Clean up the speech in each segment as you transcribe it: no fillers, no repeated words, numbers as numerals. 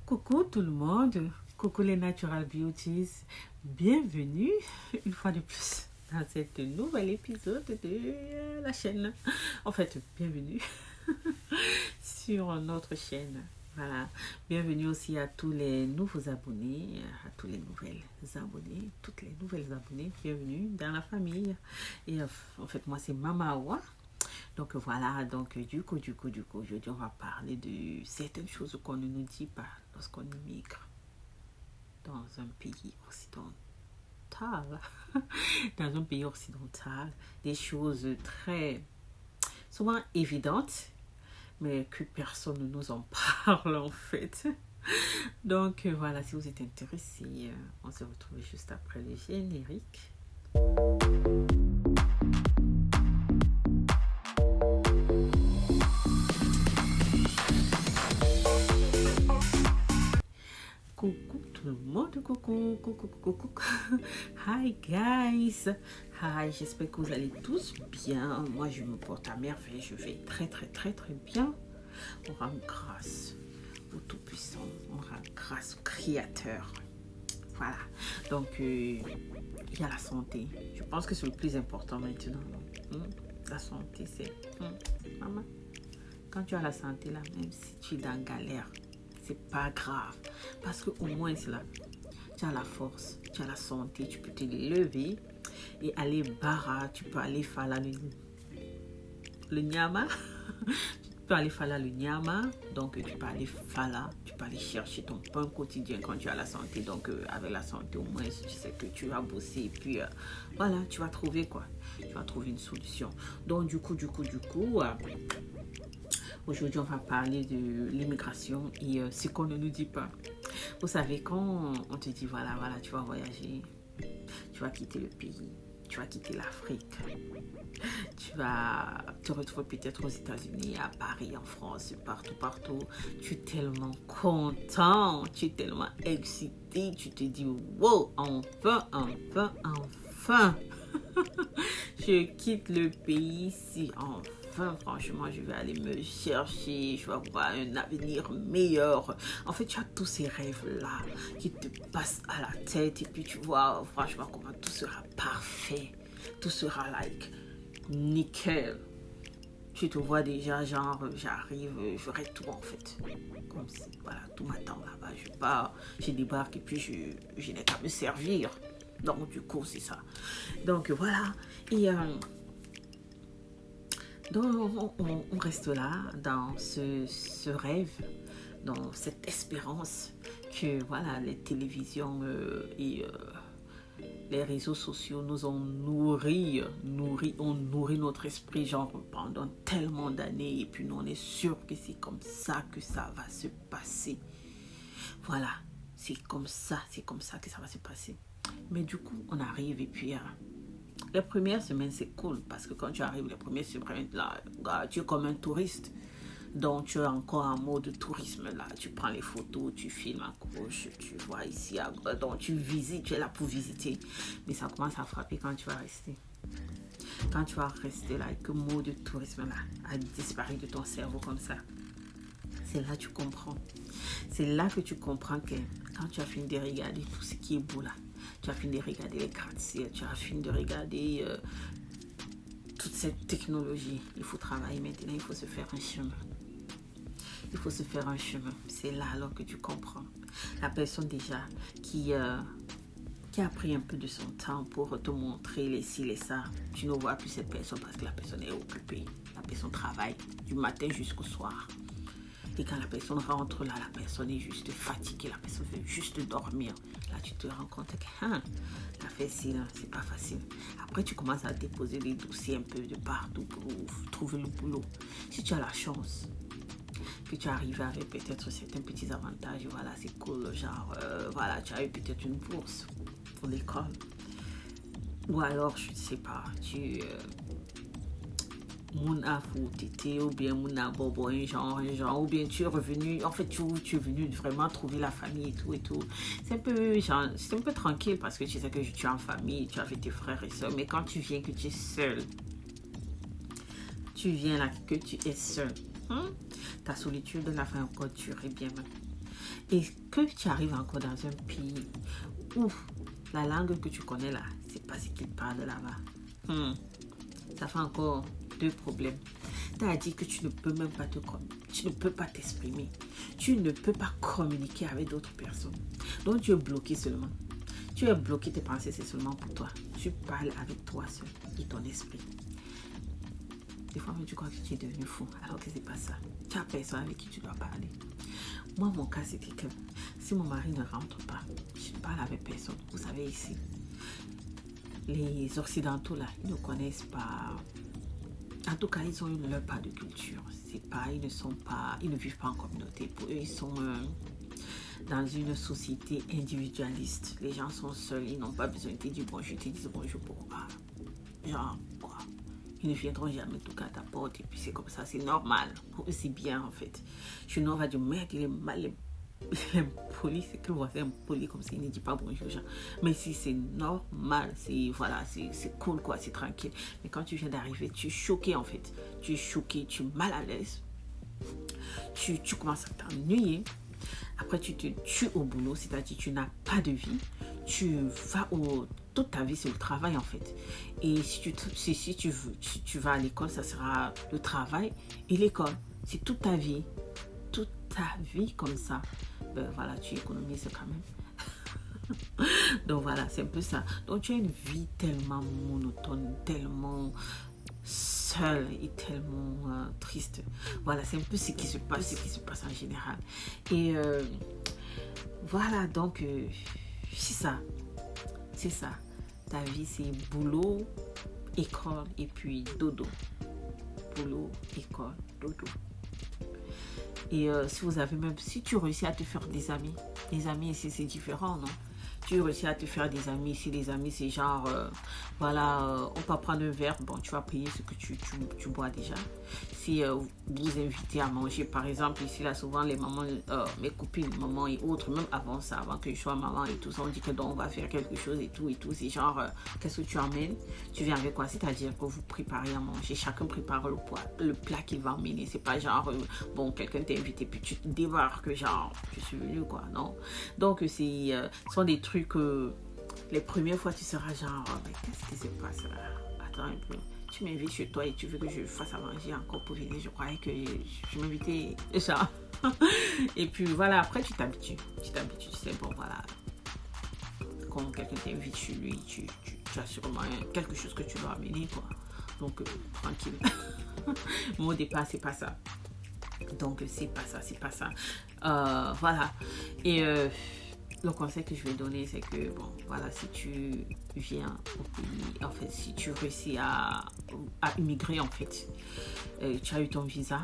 Coucou tout le monde, coucou les Natural Beauties, bienvenue une fois de plus dans cet nouvel épisode de la chaîne. En fait, bienvenue sur notre chaîne. Voilà, bienvenue aussi à tous les nouveaux abonnés, à tous les nouvelles abonnés, toutes les nouvelles abonnées, bienvenue dans la famille. Et en fait, moi c'est Mama Awa. Donc voilà, donc du coup, aujourd'hui on va parler de certaines choses qu'on ne nous dit pas lorsqu'on immigre dans un pays occidental. Dans un pays occidental, des choses très souvent évidentes, mais que personne ne nous en parle en fait. Donc voilà, si vous êtes intéressés, on se retrouve juste après le générique. Coucou tout le monde, coucou. Hi guys, hi, j'espère que vous allez tous bien. Moi je me porte à merveille, je vais très bien. On rend grâce au Tout-Puissant, on rend grâce au Créateur. Voilà, donc il y a la santé. Je pense que c'est le plus important maintenant. La santé, c'est... Maman, quand tu as la santé là, même si tu es dans galère, c'est pas grave, parce que au moins c'est là, tu as la force, tu as la santé, tu peux te lever et aller bara, tu peux aller faire le nyama, tu peux aller faire le nyama, donc tu peux aller faire tu peux aller chercher ton pain quotidien quand tu as la santé. Donc avec la santé au moins tu sais que tu vas bosser et puis voilà, tu vas trouver quoi, tu vas trouver une solution. Donc du coup aujourd'hui, on va parler de l'immigration et ce qu'on ne nous dit pas. Vous savez, quand on te dit, voilà, tu vas voyager, tu vas quitter le pays, tu vas quitter l'Afrique, tu vas te retrouver peut-être aux États-Unis, à Paris, en France, partout. Tu es tellement content, tu es tellement excité, tu te dis, wow, enfin. Je quitte le pays ici, enfin, franchement, je vais aller me chercher, je vais avoir un avenir meilleur. En fait, tu as tous ces rêves-là qui te passent à la tête et puis tu vois, franchement, comment tout sera parfait, tout sera nickel. Tu te vois déjà, genre, j'arrive, j'aurai tout en fait. Comme si, voilà, tout m'attend là-bas. Je pars, je débarque et puis je n'ai qu'à me servir. Donc, du coup, c'est ça. Donc, voilà. Et donc, on reste là, dans ce rêve, dans cette espérance que, voilà, les télévisions et les réseaux sociaux nous ont ont nourri notre esprit, genre, pendant tellement d'années. Et puis, nous, on est sûr que c'est comme ça que ça va se passer. Voilà, c'est comme ça que ça va se passer. Mais du coup, on arrive et puis les premières semaines, c'est cool parce que quand tu arrives, les premières semaines, là, tu es comme un touriste. Donc, tu es encore en mode tourisme, là. Tu prends les photos, tu filmes à gauche, tu vois ici, donc tu visites, tu es là pour visiter. Mais ça commence à frapper quand tu vas rester. Quand tu vas rester là et que le mot de tourisme, là, a disparu de ton cerveau comme ça. C'est là que tu comprends. C'est là que tu comprends que quand tu as fini de regarder tout ce qui est beau là, tu as fini de regarder les gratte-ciel, tu as fini de regarder toute cette technologie. Il faut travailler maintenant, il faut se faire un chemin. Il faut se faire un chemin. C'est là alors que tu comprends. La personne déjà qui a pris un peu de son temps pour te montrer les ci, les ça, tu ne vois plus cette personne parce que la personne est occupée. La personne travaille du matin jusqu'au soir. Et quand la personne rentre là, la personne est juste fatiguée, la personne veut juste dormir. Là, tu te rends compte que l'affaire ci, c'est pas facile. Après, tu commences à déposer des dossiers un peu de partout pour trouver le boulot. Si tu as la chance que tu arrives avec peut-être certains petits avantages, voilà, c'est cool. Genre, voilà, tu as eu peut-être une bourse pour l'école. Ou alors, je ne sais pas, tu... mon afou tété ou bien mon abobo un genre ou bien tu es revenu, en fait tu es venu vraiment trouver la famille et tout. C'est un peu tranquille parce que tu sais que tu es en famille, tu es avec tes frères et soeurs. Mais quand tu viens que tu es seul, ta solitude la fait encore durer bien même. et que tu arrives encore dans un pays où la langue que tu connais là, c'est pas ce qu'ils parlent là-bas. Ça fait encore deux problèmes. Tu as dit que tu ne peux même pas tu ne peux pas t'exprimer. Tu ne peux pas communiquer avec d'autres personnes. Donc tu es bloqué seulement. Tu es bloqué, tes pensées, c'est seulement pour toi. Tu parles avec toi seul et ton esprit. Des fois, tu crois que tu es devenu fou, alors que c'est pas ça. Tu as personne avec qui tu dois parler. Moi, mon cas, c'était que si mon mari ne rentre pas, je ne parle avec personne. Vous savez, ici, les Occidentaux, là, ils ne connaissent pas. En tout cas, ils ont leur part de culture. C'est pas, ils ne vivent pas en communauté. Pour eux, ils sont dans une société individualiste. Les gens sont seuls, ils n'ont pas besoin de te dire bonjour, ils te disent bonjour pourquoi. Genre, quoi. Ils ne viendront jamais toquer à ta porte et puis c'est comme ça, c'est normal. Pour eux, c'est bien en fait. Je ne vais dire, merde, il est mal, il est poli, c'est que le voisin est poli comme ça, il ne dit pas bonjour aux gens. Mais si c'est normal, c'est voilà, c'est cool quoi, c'est tranquille. Mais quand tu viens d'arriver, tu es choqué en fait. Tu es choqué, tu es mal à l'aise. Tu commences à t'ennuyer. Après, tu te tues au boulot, c'est-à-dire tu n'as pas de vie. Tu vas toute ta vie, c'est le travail en fait. Et si tu vas à l'école, ça sera le travail et l'école. C'est toute ta vie. Toute ta vie comme ça. Ben voilà, tu économises quand même. Donc voilà, c'est un peu ça. Donc tu as une vie tellement monotone, tellement seule et tellement triste. Voilà, c'est un peu ce qui se passe en général. Et voilà, donc c'est ça. C'est ça. Ta vie, c'est boulot, école et puis dodo. Boulot, école, dodo. Et si tu réussis à te faire des amis, les amis ici c'est différent, non? Tu réussis à te faire des amis ici, les amis c'est genre, on peut prendre un verre, bon tu vas payer ce que tu bois déjà. Si vous invitez à manger, par exemple ici là souvent les mamans, mes copines, maman et autres, même avant ça, avant que je sois maman et tout ça, on dit que donc on va faire quelque chose et tout, c'est genre, qu'est-ce que tu emmènes? Tu viens avec quoi? C'est-à-dire que vous préparez à manger, chacun prépare le plat qu'il va emmener, c'est pas genre, quelqu'un t'a invité puis tu te débarques genre, je suis venue quoi, non? Donc ce sont des trucs que les premières fois tu seras genre, mais qu'est-ce qui se passe là? Attends un peu. Tu m'invites chez toi et tu veux que je fasse à manger encore pour venir. Je croyais que je m'invitais genre. Et puis voilà, après tu t'habitues. Tu sais, bon voilà. Quand quelqu'un t'invite chez lui, tu as sûrement quelque chose que tu dois amener quoi. Donc tranquille. Mais au départ, c'est pas ça. Donc c'est pas ça. Voilà. Et le conseil que je vais donner, c'est que, bon, voilà, si tu viens au pays, en fait, si tu réussis à immigrer, en fait, tu as eu ton visa,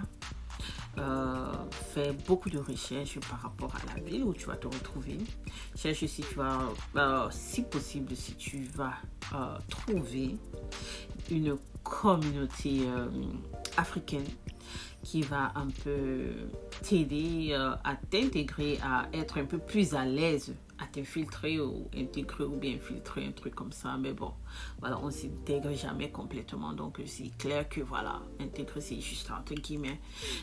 fais beaucoup de recherches par rapport à la ville où tu vas te retrouver. Cherche si tu vas, si possible, si tu vas trouver une communauté africaine qui va un peu t'aider à t'intégrer, à être un peu plus à l'aise, à t'infiltrer ou intégrer ou bien infiltrer, un truc comme ça. Mais bon, voilà, on ne s'intègre jamais complètement. Donc, c'est clair que, voilà, intégrer, c'est juste entre guillemets.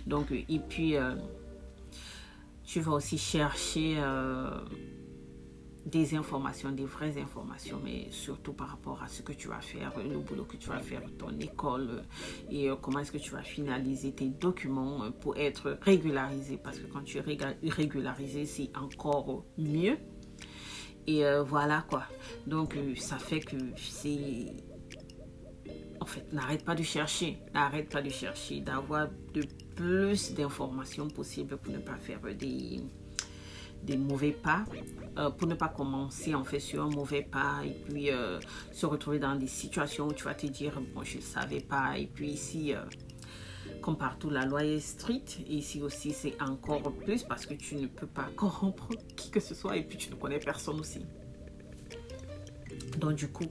Donc, et puis, tu vas aussi chercher des informations, des vraies informations, mais surtout par rapport à ce que tu vas faire, le boulot que tu vas faire, ton école et comment est-ce que tu vas finaliser tes documents pour être régularisé, parce que quand tu es régularisé, c'est encore mieux. Et voilà quoi. Donc ça fait que c'est... En fait, n'arrête pas de chercher, d'avoir de plus d'informations possibles pour ne pas faire des mauvais pas, pour ne pas commencer en fait sur un mauvais pas et puis se retrouver dans des situations où tu vas te dire bon je ne savais pas, et puis ici comme partout la loi est stricte, et ici aussi c'est encore plus parce que tu ne peux pas corrompre qui que ce soit et puis tu ne connais personne aussi. Donc du coup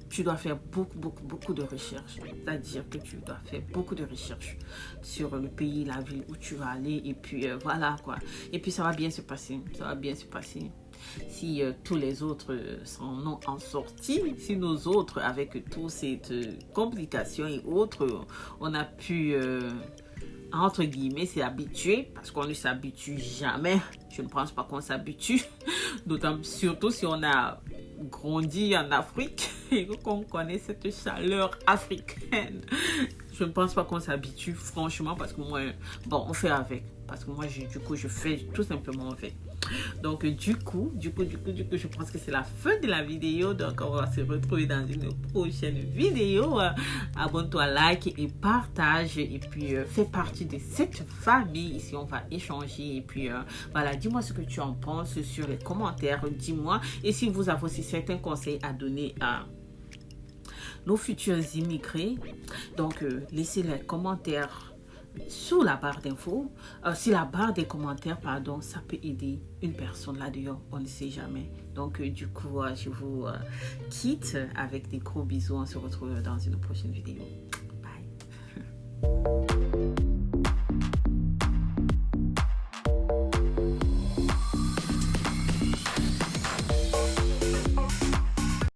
tu dois faire beaucoup de recherches. C'est-à-dire que tu dois faire beaucoup de recherches sur le pays, la ville où tu vas aller. Et puis voilà quoi. Et puis ça va bien se passer. Si tous les autres s'en ont en sorti, si nous autres, avec toutes ces complications et autres, on a pu entre guillemets, c'est habitué, parce qu'on ne s'habitue jamais. Je ne pense pas qu'on s'habitue, d'autant surtout si on a grandi en Afrique et qu'on connaît cette chaleur africaine. Je ne pense pas qu'on s'habitue, franchement, parce que moi, bon, on fait avec. Parce que moi, du coup, je fais tout simplement avec. Donc, du coup, je pense que c'est la fin de la vidéo. Donc, on va se retrouver dans une prochaine vidéo. Abonne-toi, like et partage. Et puis, fais partie de cette famille. Ici, on va échanger. Et puis, voilà, dis-moi ce que tu en penses sur les commentaires. Dis-moi. Et si vous avez aussi certains conseils à donner à nos futurs immigrés, donc laissez les commentaires sous la barre d'infos, si la barre des commentaires, pardon, ça peut aider une personne là-dedans, on ne sait jamais. Donc du coup, je vous quitte avec des gros bisous, on se retrouve dans une prochaine vidéo. Bye.